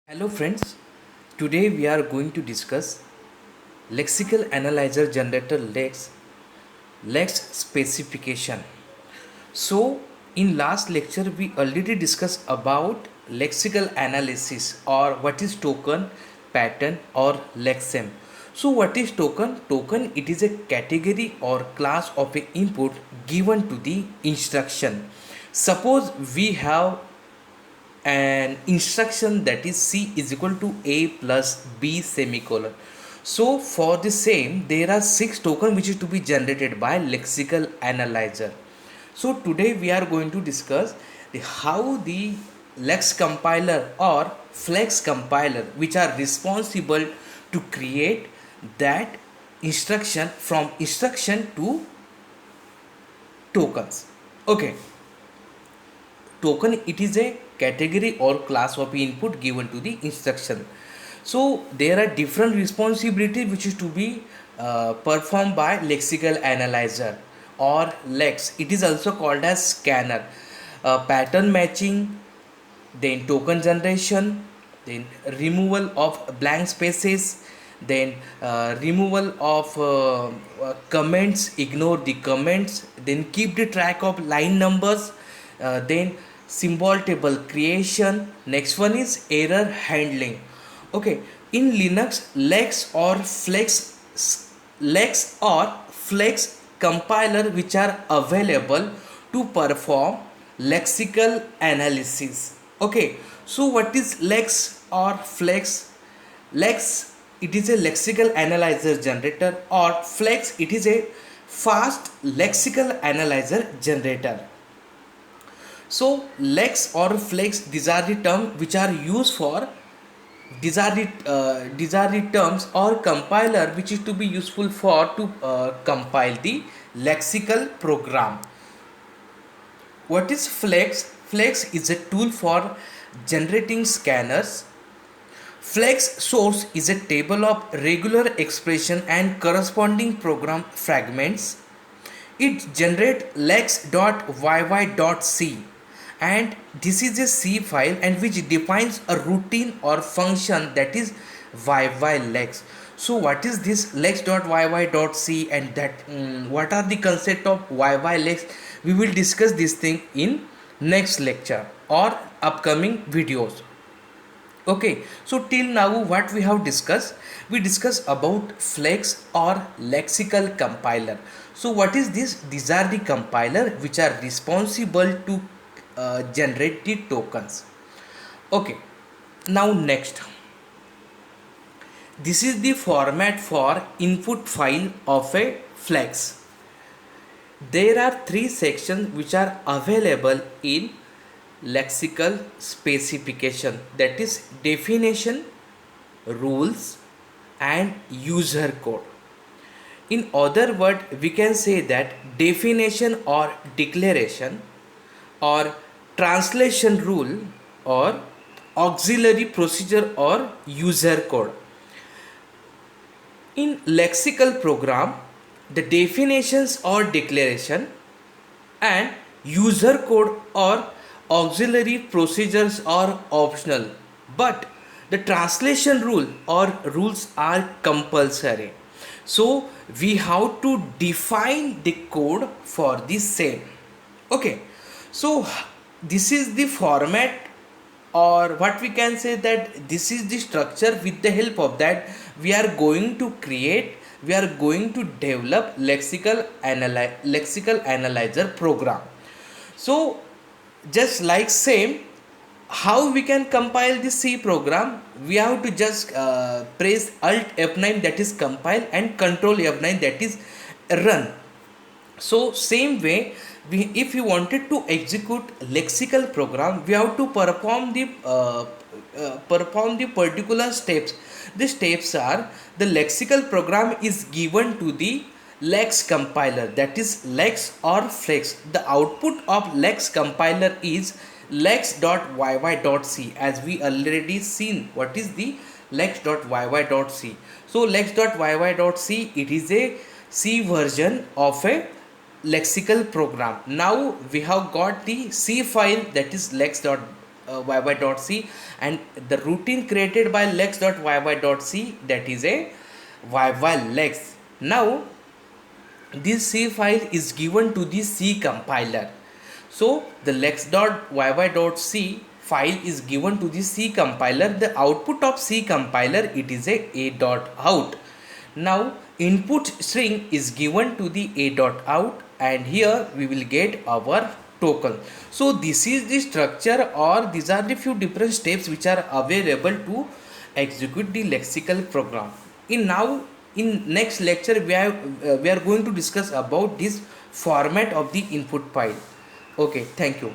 Hello friends, today we are going to discuss lexical analyzer generator lex specification. So in last lecture we already discussed about lexical analysis or what is token, pattern or lexem. So what is token? Token, it is a category or class of a input given to the instruction. Suppose we have an instruction that is C is equal to A plus B semicolon. So for the same there are 6 tokens which is to be generated by lexical analyzer. So today we are going to discuss how the lex compiler or flex compiler which are responsible to create that instruction from instruction to tokens. Okay, token, it is a category or class of input given to the instruction. So there are different responsibilities which is to be performed by lexical analyzer or lex. It is also called as scanner. Pattern matching, then token generation, then removal of blank spaces, then removal of comments, ignore the comments, then keep the track of line numbers, then symbol table creation. Next one is error handling. Okay, in Linux, lex or flex compiler which are available to perform lexical analysis. Okay, so what is lex or flex? Lex, it is a lexical analyzer generator, or flex, it is a fast lexical analyzer generator. So lex or flex, these are the terms which are used for, these are the terms or compiler which is to be useful for to compile the lexical program. What is flex? Flex is a tool for generating scanners. Flex source is a table of regular expression and corresponding program fragments. It generates lex.yy.c, and this is a C file and which defines a routine or function that is yylex. So what is this lex.yy.c and that what are the concept of yylex? We will discuss this thing in next lecture or upcoming videos. Okay, so till now what we have discussed, we discussed about flex or lexical compiler. So what is this? These are the compiler which are responsible to generate the tokens. Okay, now next, this is the format for input file of a flex. There are 3 sections which are available in lexical specification, that is definition, rules and user code. In other word, we can say that definition or declaration or translation rule or auxiliary procedure or user code. In lexical program, the definitions or declaration and user code or auxiliary procedures are optional, but the translation rule or rules are compulsory. So we have to define the code for the same. Okay, so this is the format, or what we can say that this is the structure. With the help of that we are going to create, we are going to develop lexical analyzer program. So just like same, how we can compile the C program, we have to just press alt F9, that is compile, and control F9, that is run. So same way, if you wanted to execute lexical program, we have to perform the particular steps. The steps are, the lexical program is given to the lex compiler, that is lex or flex. The output of lex compiler is lex.yy.c, as we already seen what is the lex.yy.c. So lex.yy.c, it is a C version of a lexical program. Now we have got the C file, that is lex.yy.c, yy.c, and the routine created by lex.yy.c, that is a yy-lex. Now this C file is given to the C compiler. So the lex.yy.c file is given to the C compiler. The output of C compiler, it is a.out. Now input string is given to the a.out, and here we will get our token. So this is the structure, or these are the few different steps which are available to execute the lexical program. In next lecture we are going to discuss about this format of the input file. Okay, thank you.